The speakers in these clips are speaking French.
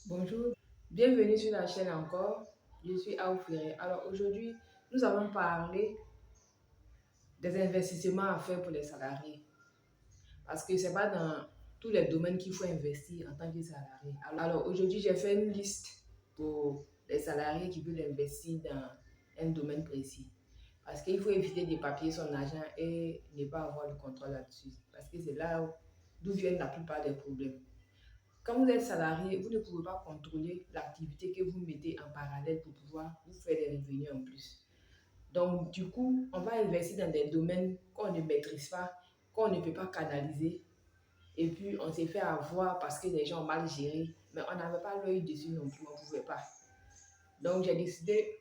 Bonjour, bienvenue sur la chaîne encore. Je suis Aoufiré. Alors aujourd'hui, nous allons parler des investissements à faire pour les salariés. Parce que ce n'est pas dans tous les domaines qu'il faut investir en tant que salarié. Alors aujourd'hui, j'ai fait une liste pour les salariés qui veulent investir dans un domaine précis. Parce qu'il faut éviter d'éparpiller son argent et ne pas avoir le contrôle là-dessus. Parce que c'est là d'où viennent la plupart des problèmes. Quand vous êtes salarié, vous ne pouvez pas contrôler l'activité que vous mettez en parallèle pour pouvoir vous faire des revenus en plus. Donc, du coup, on va investir dans des domaines qu'on ne maîtrise pas, qu'on ne peut pas canaliser. Et puis, on s'est fait avoir parce que les gens ont mal géré, mais on n'avait pas l'œil dessus non plus, on ne pouvait pas. Donc, j'ai décidé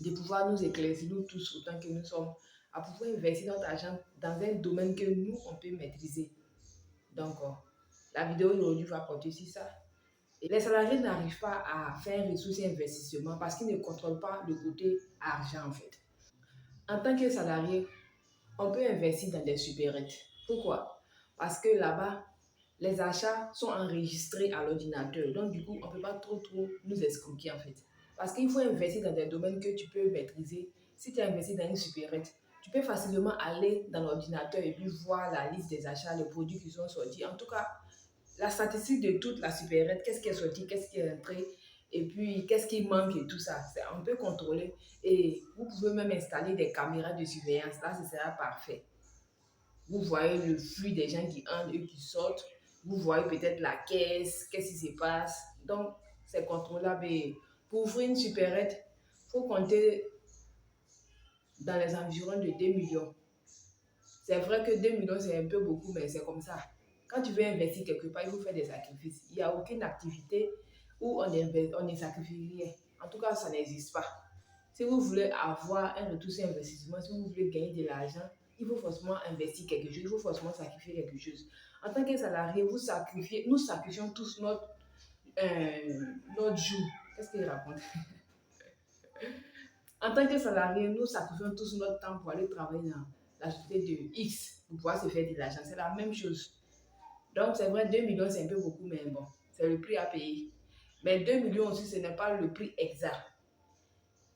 de pouvoir nous éclaircir, nous tous, autant que nous sommes, à pouvoir investir notre argent dans un domaine que nous, on peut maîtriser. Donc, la vidéo d'aujourd'hui va porter sur ça. Et les salariés n'arrivent pas à faire ressources et investissement parce qu'ils ne contrôlent pas le côté argent en fait. En tant que salarié, on peut investir dans des supérettes. Pourquoi? Parce que là-bas, les achats sont enregistrés à l'ordinateur. Donc du coup, on ne peut pas trop nous escroquer en fait. Parce qu'il faut investir dans des domaines que tu peux maîtriser. Si tu investis dans une supérette, tu peux facilement aller dans l'ordinateur et puis voir la liste des achats, les produits qui sont sortis. En tout cas, la statistique de toute la supérette, qu'est-ce qui est sorti, qu'est-ce qui est entré, et puis qu'est-ce qui manque et tout ça. On peut contrôler et vous pouvez même installer des caméras de surveillance. Là, ce sera parfait. Vous voyez le flux des gens qui entrent et qui sortent. Vous voyez peut-être la caisse, qu'est-ce qui se passe. Donc, c'est contrôlable. Et pour ouvrir une supérette, il faut compter dans les environs de 2 millions. C'est vrai que 2 millions, c'est un peu beaucoup, mais c'est comme ça. Quand tu veux investir quelque part, il faut faire des sacrifices. Il n'y a aucune activité où on ne sacrifie rien. En tout cas, ça n'existe pas. Si vous voulez avoir un retour sur investissement, si vous voulez gagner de l'argent, il faut forcément investir quelque chose, il faut forcément sacrifier quelque chose. En tant que salarié, nous sacrifions tous notre jour. Qu'est-ce qu'il raconte? En tant que salarié, nous sacrifions tous notre temps pour aller travailler dans la société de X pour pouvoir se faire de l'argent. C'est la même chose. Donc, c'est vrai, 2 millions, c'est un peu beaucoup, mais bon, c'est le prix à payer. Mais 2 millions aussi, ce n'est pas le prix exact.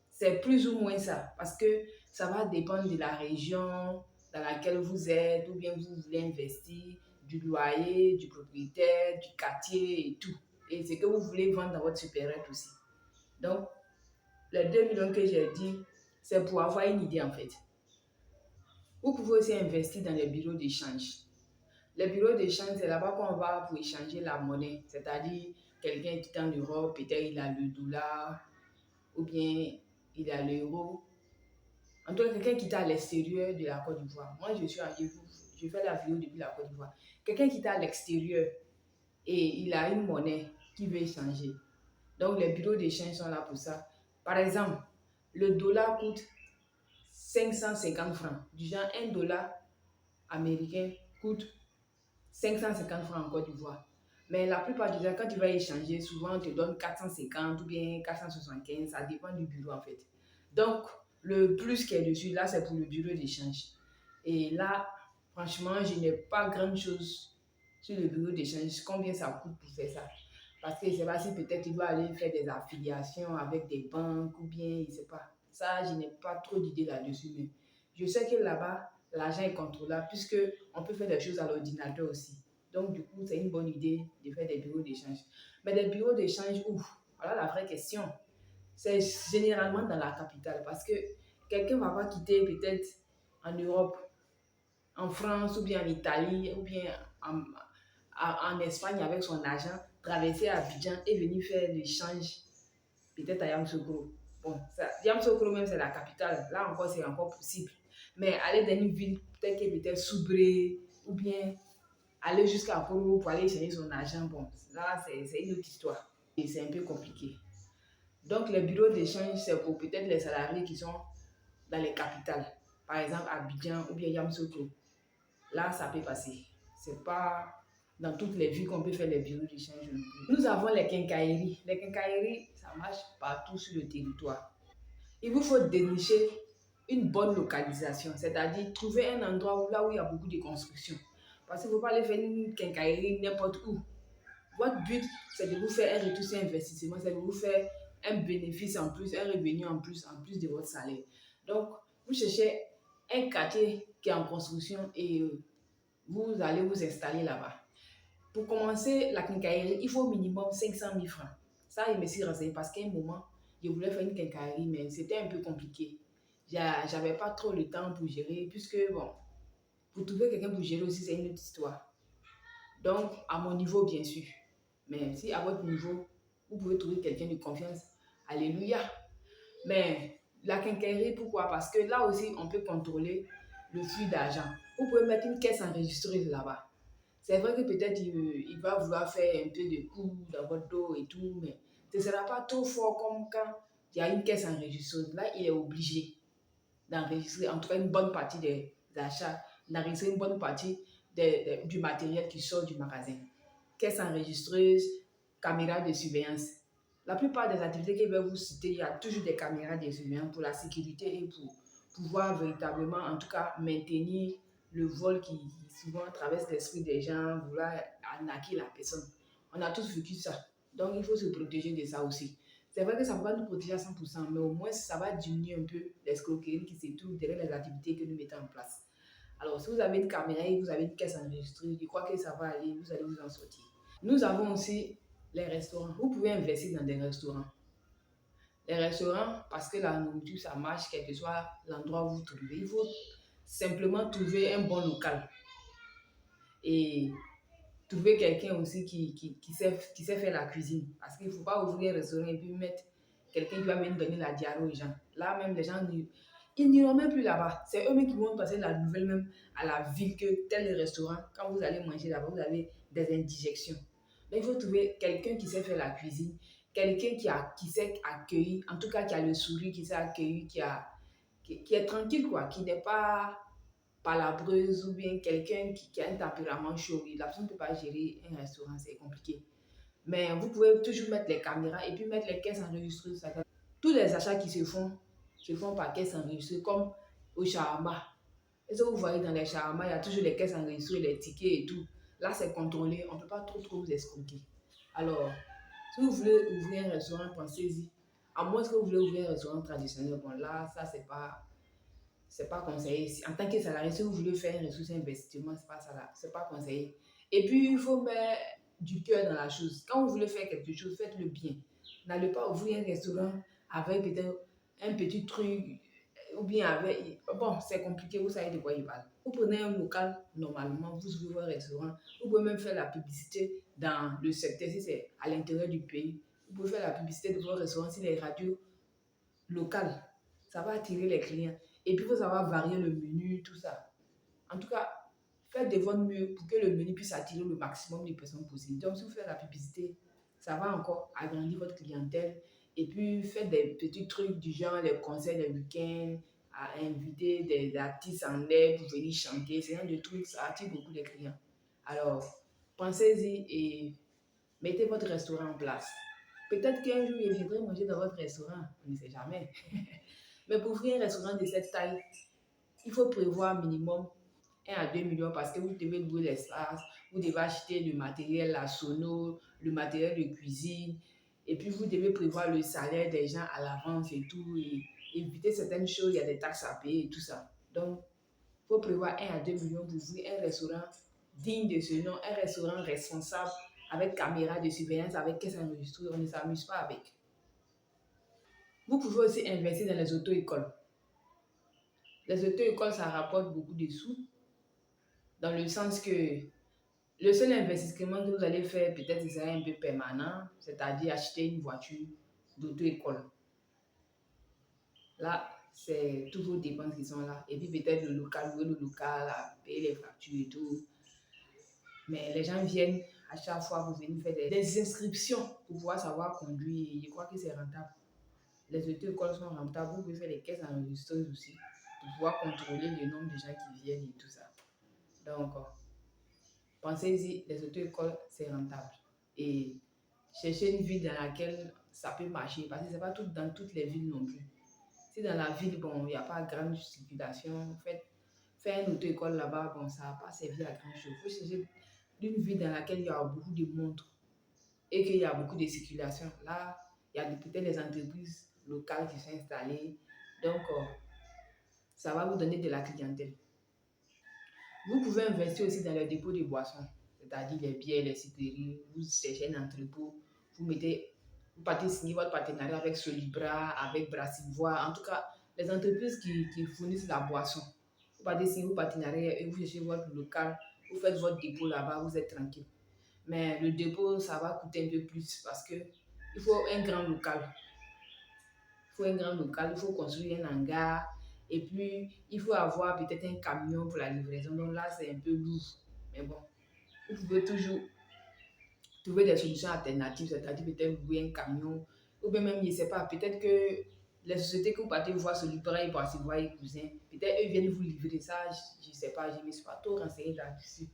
C'est plus ou moins ça, parce que ça va dépendre de la région dans laquelle vous êtes, ou bien vous voulez investir, du loyer, du propriétaire, du quartier et tout. Et ce que vous voulez vendre dans votre supérette aussi. Donc, les 2 millions que j'ai dit, c'est pour avoir une idée en fait. Vous pouvez aussi investir dans les bureaux d'échange. Les bureaux d'échange, c'est là-bas qu'on va pour échanger la monnaie. C'est-à-dire, quelqu'un qui est en Europe, peut-être il a le dollar, ou bien il a l'euro. En tout cas, quelqu'un qui est à l'extérieur de la Côte d'Ivoire. Moi, je fais la vidéo depuis la Côte d'Ivoire. Quelqu'un qui est à l'extérieur et il a une monnaie qu'il veut échanger. Donc, les bureaux d'échange sont là pour ça. Par exemple, le dollar coûte 550 francs. Du genre, un dollar américain coûte 550 francs en Côte d'Ivoire. Mais la plupart du temps, quand tu vas échanger, souvent on te donne 450 ou bien 475, ça dépend du bureau en fait. Donc, le plus qui est dessus, là, c'est pour le bureau d'échange. Et là, franchement, je n'ai pas grand chose sur le bureau d'échange. Combien ça coûte pour faire ça? Parce que je ne sais pas si peut-être tu dois aller faire des affiliations avec des banques ou bien, je ne sais pas. Ça, je n'ai pas trop d'idées là-dessus. Mais je sais que là-bas, l'argent est contrôlable puisque on peut faire des choses à l'ordinateur aussi. Donc, du coup, c'est une bonne idée de faire des bureaux d'échange. Mais des bureaux d'échange, ouf, voilà la vraie question. C'est généralement dans la capitale parce que quelqu'un ne va pas quitter peut-être en Europe, en France ou bien en Italie ou bien en Espagne avec son argent, traverser à Abidjan et venir faire l'échange peut-être à Yamoussoukro. Bon, Yamoussoukro même c'est la capitale, là encore c'est encore possible. Mais aller dans une ville peut-être Soubré ou bien aller jusqu'à Poro pour aller échanger son argent, bon, là c'est une autre histoire. Et c'est un peu compliqué. Donc les bureaux d'échange c'est pour peut-être les salariés qui sont dans les capitales. Par exemple Abidjan ou bien Yamoussoukro. Là ça peut passer. C'est pas dans toutes les villes qu'on peut faire les bureaux d'échange. Nous avons les quincailleries. Les quincailleries, ça marche partout sur le territoire. Il vous faut dénicher une bonne localisation, c'est-à-dire trouver un endroit là où il y a beaucoup de construction. Parce qu'il ne faut pas aller faire une quincaillerie n'importe où. Votre but, c'est de vous faire un retour sur investissement, c'est de vous faire un bénéfice en plus, un revenu en plus de votre salaire. Donc, vous cherchez un quartier qui est en construction et vous allez vous installer là-bas. Pour commencer la quincaillerie, il faut au minimum 500 000 francs. Ça, je me suis renseigné parce qu'à un moment, je voulais faire une quincaillerie, mais c'était un peu compliqué. J'avais pas trop le temps pour gérer, puisque, bon, pour trouver quelqu'un pour gérer aussi, c'est une autre histoire. Donc, à mon niveau, bien sûr. Mais si à votre niveau, vous pouvez trouver quelqu'un de confiance, alléluia. Mais la quincaillerie, pourquoi? Parce que là aussi, on peut contrôler le flux d'argent. Vous pouvez mettre une caisse enregistreuse là-bas. C'est vrai que peut-être il va vouloir faire un peu de coups dans votre dos et tout, mais ce ne sera pas trop fort comme quand il y a une caisse enregistreuse. Là, il est obligé d'enregistrer en tout cas une bonne partie des achats, d'enregistrer une bonne partie du matériel qui sort du magasin. Caisse enregistreuse, caméra de surveillance. La plupart des activités que je vais vous citer, il y a toujours des caméras de surveillance pour la sécurité et pour pouvoir véritablement, en tout cas, maintenir le vol qui souvent traverse l'esprit des gens, vouloir arnaquer la personne. On a tous vécu ça. Donc, il faut se protéger de ça aussi. C'est vrai que ça ne va pas nous protéger à 100%, mais au moins, ça va diminuer un peu l'escroquerie qui se trouve derrière les activités que nous mettons en place. Alors, si vous avez une caméra et vous avez une caisse enregistrée, je crois que ça va aller, vous allez vous en sortir. Nous avons aussi les restaurants. Vous pouvez investir dans des restaurants. Les restaurants, parce que la nourriture, ça marche, quel que soit l'endroit où vous trouvez. Il faut simplement trouver un bon local et trouver quelqu'un aussi qui sait faire la cuisine. Parce qu'il ne faut pas ouvrir un restaurant et puis mettre quelqu'un qui va venir donner la diarrhée aux gens. Là, même les gens, ils n'iront même plus là-bas. C'est eux-mêmes qui vont passer la nouvelle même à la ville que tel restaurant. Quand vous allez manger là-bas, vous avez des indigections. Donc, il faut trouver quelqu'un qui sait faire la cuisine, quelqu'un qui sait accueillir, en tout cas qui a le sourire, qui sait accueillir, qui est tranquille, quoi, qui n'est pas palabreuse ou bien quelqu'un qui a un tempérament chaud. La personne ne peut pas gérer un restaurant, c'est compliqué. Mais vous pouvez toujours mettre les caméras et puis mettre les caisses enregistreuses. Tous les achats qui se font par caisse enregistrée, comme au shawarma. Et ça, vous voyez dans les shawarma, il y a toujours les caisses enregistrées, les tickets et tout. Là, c'est contrôlé, on ne peut pas trop vous escroquer. Alors, si vous voulez ouvrir un restaurant, pensez-y. À moins que vous voulez ouvrir un restaurant traditionnel, bon là, ça, c'est pas conseillé. En tant que salarié, si vous voulez faire un ressource investissement, c'est pas ça là, c'est pas conseillé. Et puis, il faut mettre du cœur dans la chose. Quand vous voulez faire quelque chose, faites-le bien. N'allez pas ouvrir un restaurant avec peut-être un petit truc ou bien avec. Bon, c'est compliqué, vous savez de quoi il parle. Vous prenez un local, normalement, vous ouvrez un restaurant. Vous pouvez même faire la publicité dans le secteur, si c'est à l'intérieur du pays. Vous pouvez faire la publicité de votre restaurant sur les radios locales. Ça va attirer les clients. Et puis, il faut savoir varier le menu, tout ça. En tout cas, faites de votre mieux pour que le menu puisse attirer le maximum de personnes possible. Donc, si vous faites la publicité, ça va encore agrandir votre clientèle. Et puis, faites des petits trucs du genre les concerts des week-ends, à inviter des artistes en l'air pour venir chanter. C'est un de trucs, ça attire beaucoup les clients. Alors, pensez-y et mettez votre restaurant en place. Peut-être qu'un jour, je viendrai manger dans votre restaurant. On ne sait jamais. Mais pour ouvrir un restaurant de cette taille, il faut prévoir minimum 1 à 2 millions parce que vous devez louer l'espace, vous devez acheter le matériel, la sono, le matériel de cuisine, et puis vous devez prévoir le salaire des gens à l'avance et tout, et éviter certaines choses, il y a des taxes à payer et tout ça. Donc, il faut prévoir 1 à 2 millions pour ouvrir un restaurant digne de ce nom, un restaurant responsable, avec caméra de surveillance, avec caisse enregistrée, on ne s'amuse pas avec. Vous pouvez aussi investir dans les auto-écoles. Les auto-écoles, ça rapporte beaucoup de sous, dans le sens que le seul investissement que vous allez faire, peut-être, ce sera un peu permanent, c'est-à-dire acheter une voiture d'auto-école. Là, c'est toutes vos dépenses qui sont là. Et puis peut-être le local, louer le local, payer les factures et tout. Mais les gens viennent à chaque fois pour venir faire des inscriptions pour pouvoir savoir conduire. Je crois que c'est rentable. Les auto-écoles sont rentables. Vous pouvez faire des caisses enregistreuses aussi pour pouvoir contrôler le nombre de gens qui viennent et tout ça. Donc, pensez-y, les auto-écoles, c'est rentable. Et cherchez une ville dans laquelle ça peut marcher, parce que ce n'est pas dans toutes les villes non plus. Si dans la ville, bon, il n'y a pas grande circulation, faire une auto-école là-bas, bon, ça va pas servir à grand chose. Il faut chercher une ville dans laquelle il y a beaucoup de monde. et qu'il y a beaucoup de circulation, là, il y a peut-être des entreprises locales qui sont installées. Donc, ça va vous donner de la clientèle. Vous pouvez investir aussi dans les dépôts de boissons, c'est-à-dire les bières, les sucreries. Vous cherchez un entrepôt, vous mettez, vous partez signer votre partenariat avec Solibra, avec Brassivoire, en tout cas, les entreprises qui fournissent la boisson. Vous partez signer vos partenariats et vous cherchez votre local, vous faites votre dépôt là-bas, vous êtes tranquille. Mais le dépôt, ça va coûter un peu plus parce que il faut un grand local. Il faut un grand local, il faut construire un hangar. Et puis, il faut avoir peut-être un camion pour la livraison. Donc là, c'est un peu lourd. Mais bon, vous pouvez toujours trouver des solutions alternatives, c'est-à-dire peut-être louer un camion. Ou bien même, je ne sais pas, peut-être que les sociétés que vous partez voir sur Libra et Brassivoire et Cousin, peut-être eux viennent vous livrer ça. Je ne sais pas, je ne me suis pas trop renseignée là-dessus.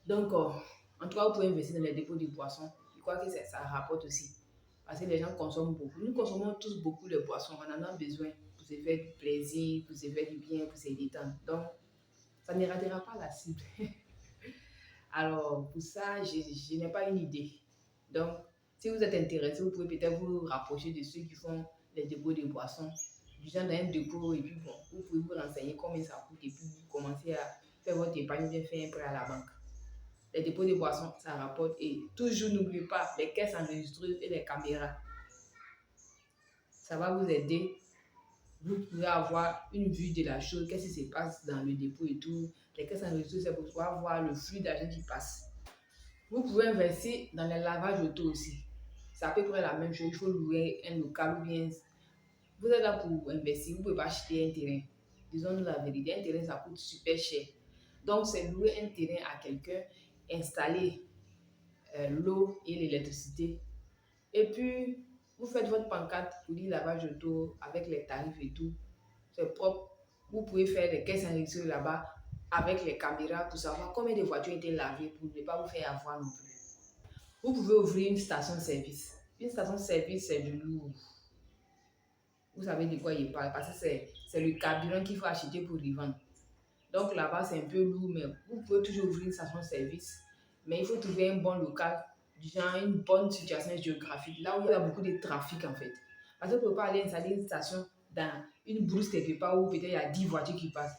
Donc, en tout cas, vous pouvez investir dans les dépôts de boissons. Je crois que ça rapporte aussi. Parce que les gens consomment beaucoup. Nous consommons tous beaucoup de boissons. On en a besoin pour se faire du plaisir, pour se faire du bien, pour se détendre. Donc, ça ne ratera pas la cible. Alors, pour ça, je n'ai pas une idée. Donc, si vous êtes intéressé, vous pouvez peut-être vous rapprocher de ceux qui font les dépôts de boissons. Du genre dans un dépôt, et puis bon, vous pouvez vous renseigner combien ça coûte et puis vous commencez à faire votre épargne, bien faire un prêt à la banque. Les dépôts de boissons, ça rapporte. Et toujours, n'oubliez pas les caisses enregistreuses et les caméras. Ça va vous aider. Vous pouvez avoir une vue de la chose, qu'est-ce qui se passe dans le dépôt et tout. Les caisses enregistreuses, c'est pour pouvoir voir le flux d'argent qui passe. Vous pouvez investir dans les lavages auto aussi. C'est à peu près la même chose. Il faut louer un local ou bien vous êtes là pour investir. Vous ne pouvez pas acheter un terrain. Disons-nous la vérité, un terrain, ça coûte super cher. Donc, c'est louer un terrain à quelqu'un, installer l'eau et l'électricité. Et puis, vous faites votre pancarte pour dire lavage auto avec les tarifs et tout. C'est propre. Vous pouvez faire des caisses enregistrées là-bas avec les caméras pour savoir combien de voitures ont été lavées pour ne pas vous faire avoir non plus. Vous pouvez ouvrir une station-service. Une station-service, c'est du lourd. Vous savez de quoi il parle parce que c'est le carburant qu'il faut acheter pour y vendre. Donc là-bas, c'est un peu lourd, mais vous pouvez toujours ouvrir une station-service. Mais il faut trouver un bon local, du genre une bonne situation géographique, là où il y a beaucoup de trafic en fait. Parce que vous ne pouvez pas aller installer une station dans une brousse quelque part où peut-être il y a 10 voitures qui passent.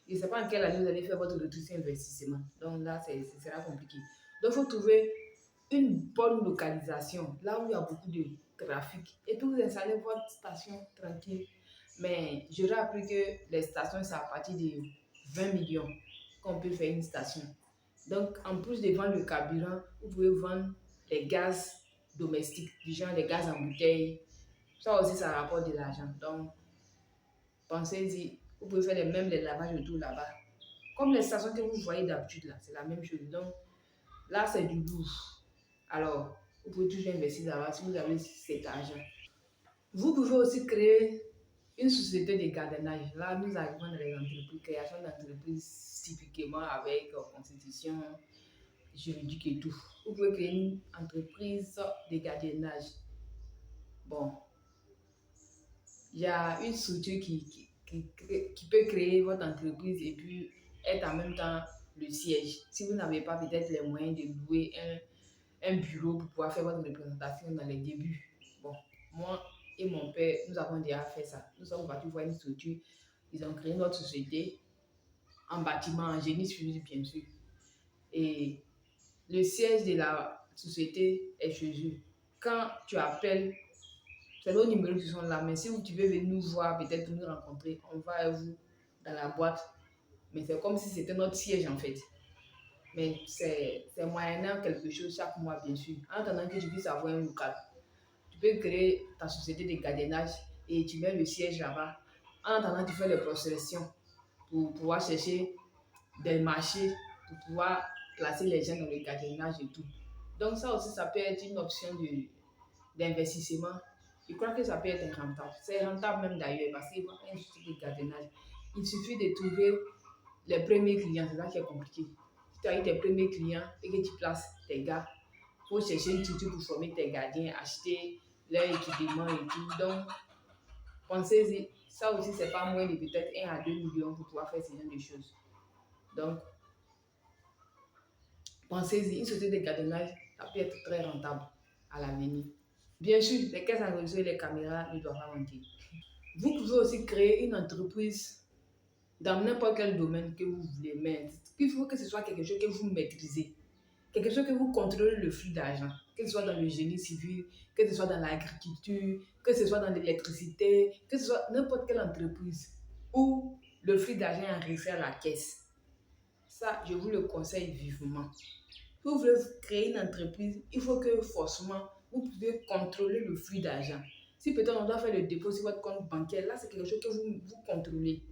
Je ne sais pas en quelle année vous allez faire votre retour sur investissement. Donc là, ce sera compliqué. Donc il faut trouver une bonne localisation, là où il y a beaucoup de trafic. Et puis vous installez votre station tranquille. Mais j'aurais appris que les stations, c'est à partir de 20 millions qu'on peut faire une station. Donc, en plus de vendre le carburant, vous pouvez vendre les gaz domestiques, du genre les gaz en bouteille. Ça aussi, ça rapporte de l'argent. Donc, pensez-y, vous pouvez faire même les lavages autour là-bas. Comme les stations que vous voyez d'habitude là, c'est la même chose. Donc, là, c'est du lourd. Alors, vous pouvez toujours investir là-bas si vous avez cet argent. Vous pouvez aussi créer une société de gardiennage. Là, nous arrivons dans les entreprises, création d'entreprises typiquement avec constitution juridique et tout. Vous pouvez créer une entreprise de gardiennage. Bon, il y a une structure qui peut créer votre entreprise et puis être en même temps le siège. Si vous n'avez pas peut-être les moyens de louer un bureau pour pouvoir faire votre représentation dans les débuts. Bon, moi et mon père, nous avons déjà fait ça. Nous sommes partis voir une structure. Ils ont créé notre société en bâtiment, en génie civil, bien sûr. Et le siège de la société est chez eux. Quand tu appelles, c'est nos numéros qui sont là. Mais si tu veux venir nous voir, peut-être nous rencontrer, on va à vous dans la boîte. Mais c'est comme si c'était notre siège en fait. Mais c'est moyennant quelque chose chaque mois, bien sûr. En attendant que tu puisses avoir un local, tu peux créer ta société de gardiennage et tu mets le siège là-bas. En attendant, tu fais les prospections pour pouvoir chercher des marchés, pour pouvoir placer les gens dans le gardiennage et tout. Donc ça aussi, ça peut être une option d'investissement. Je crois que ça peut être rentable. C'est rentable même d'ailleurs parce qu'il faut un société de gardiennage. Il suffit de trouver les premiers clients, c'est ça qui est compliqué. Si tu as eu tes premiers clients et que tu places tes gars, il faut chercher une structure pour former tes gardiens, acheter leur équipement et tout. Donc, pensez-y, ça aussi, c'est pas moins de peut-être 1 à 2 millions pour pouvoir faire ce genre de choses. Donc, pensez-y, une société de gardiennage, Ça peut être très rentable à l'avenir. Bien sûr, les caisses enregistrées et les caméras ne doivent pas manquer. Vous pouvez aussi créer une entreprise dans n'importe quel domaine que vous voulez, mais il faut que ce soit quelque chose que vous maîtrisez, quelque chose que vous contrôlez le flux d'argent, que ce soit dans le génie civil, que ce soit dans l'agriculture, que ce soit dans l'électricité, que ce soit n'importe quelle entreprise où le flux d'argent est enregistré à la caisse. Ça, je vous le conseille vivement. Si vous voulez créer une entreprise, il faut que forcément, vous pouvez contrôler le flux d'argent. Si peut-être on doit faire le dépôt sur votre compte bancaire, là, c'est quelque chose que vous contrôlez.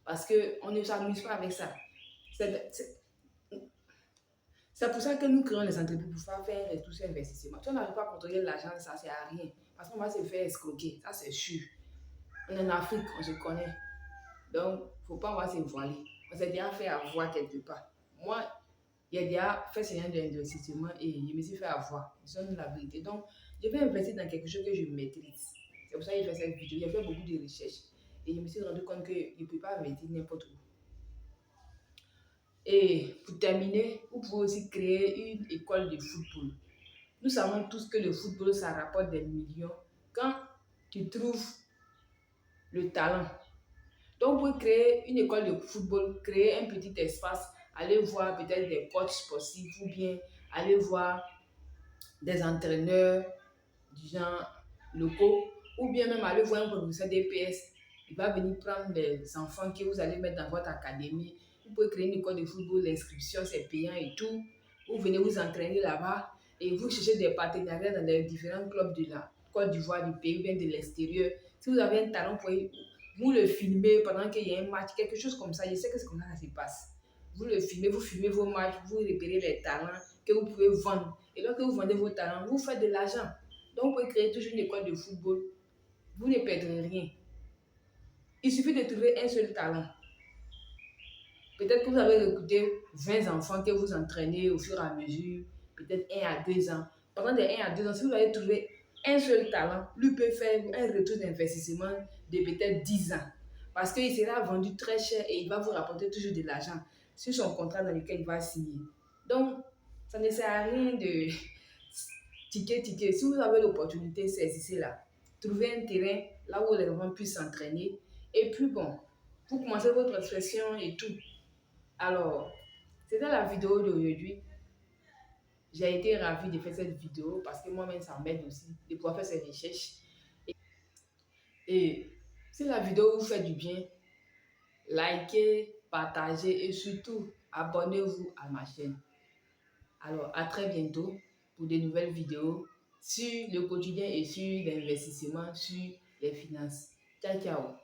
Parce qu'on ne s'amuse pas avec ça. C'est pour ça que nous créons les entreprises pour faire tous ces investissements. Si on n'arrive pas à contrôler l'argent, ça ne sert à rien. Parce qu'on va se faire escroquer, ça c'est sûr. On est en Afrique, on se connaît. Donc, il ne faut pas avoir se voiler. On s'est déjà fait avoir quelque part. Moi, j'ai déjà fait ce genre d'investissement et je me suis fait avoir. C'est la vérité. Donc, je vais investir dans quelque chose que je maîtrise. C'est pour ça que j'ai fait cette vidéo. J'ai fait beaucoup de recherches. Et je me suis rendu compte que je ne peux pas investir n'importe où. Et pour terminer, vous pouvez aussi créer une école de football. Nous savons tous que le football, ça rapporte des millions quand tu trouves le talent. Donc, vous pouvez créer une école de football, créer un petit espace, aller voir peut-être des coachs sportifs ou bien aller voir des entraîneurs du genre locaux ou bien même aller voir un professeur d'EPS. Il va venir prendre les enfants que vous allez mettre dans votre académie. Vous pouvez créer une école de football, l'inscription c'est payant et tout. Vous venez vous entraîner là-bas et vous cherchez des partenariats dans les différents clubs de la Côte d'Ivoire, du pays ou bien de l'extérieur. Si vous avez un talent, vous le filmez pendant qu'il y a un match, quelque chose comme ça. Je sais que c'est comme ça que ça se passe. Vous le filmez, vous filmez vos matchs, vous repérez les talents que vous pouvez vendre. Et lorsque vous vendez vos talents, vous faites de l'argent. Donc, vous pouvez créer toujours une école de football. Vous ne perdrez rien. Il suffit de trouver un seul talent. Peut-être que vous avez recruté 20 enfants que vous entraînez au fur et à mesure, peut-être 1 à 2 ans. Pendant les 1 à 2 ans, si vous avez trouvé un seul talent, lui peut faire un retour d'investissement de peut-être 10 ans. Parce qu'il sera vendu très cher et il va vous rapporter toujours de l'argent sur son contrat dans lequel il va signer. Donc, ça ne sert à rien de ticket. Si vous avez l'opportunité, saisissez-la. Trouvez un terrain là où les enfants puissent s'entraîner. Et puis bon, vous commencez votre expression et tout. Alors, c'était la vidéo d'aujourd'hui. J'ai été ravie de faire cette vidéo parce que moi-même, ça m'aide aussi de pouvoir faire ces recherches. Et si la vidéo vous fait du bien, likez, partagez et surtout, abonnez-vous à ma chaîne. Alors, à très bientôt pour de nouvelles vidéos sur le quotidien et sur l'investissement, sur les finances. Ciao, ciao.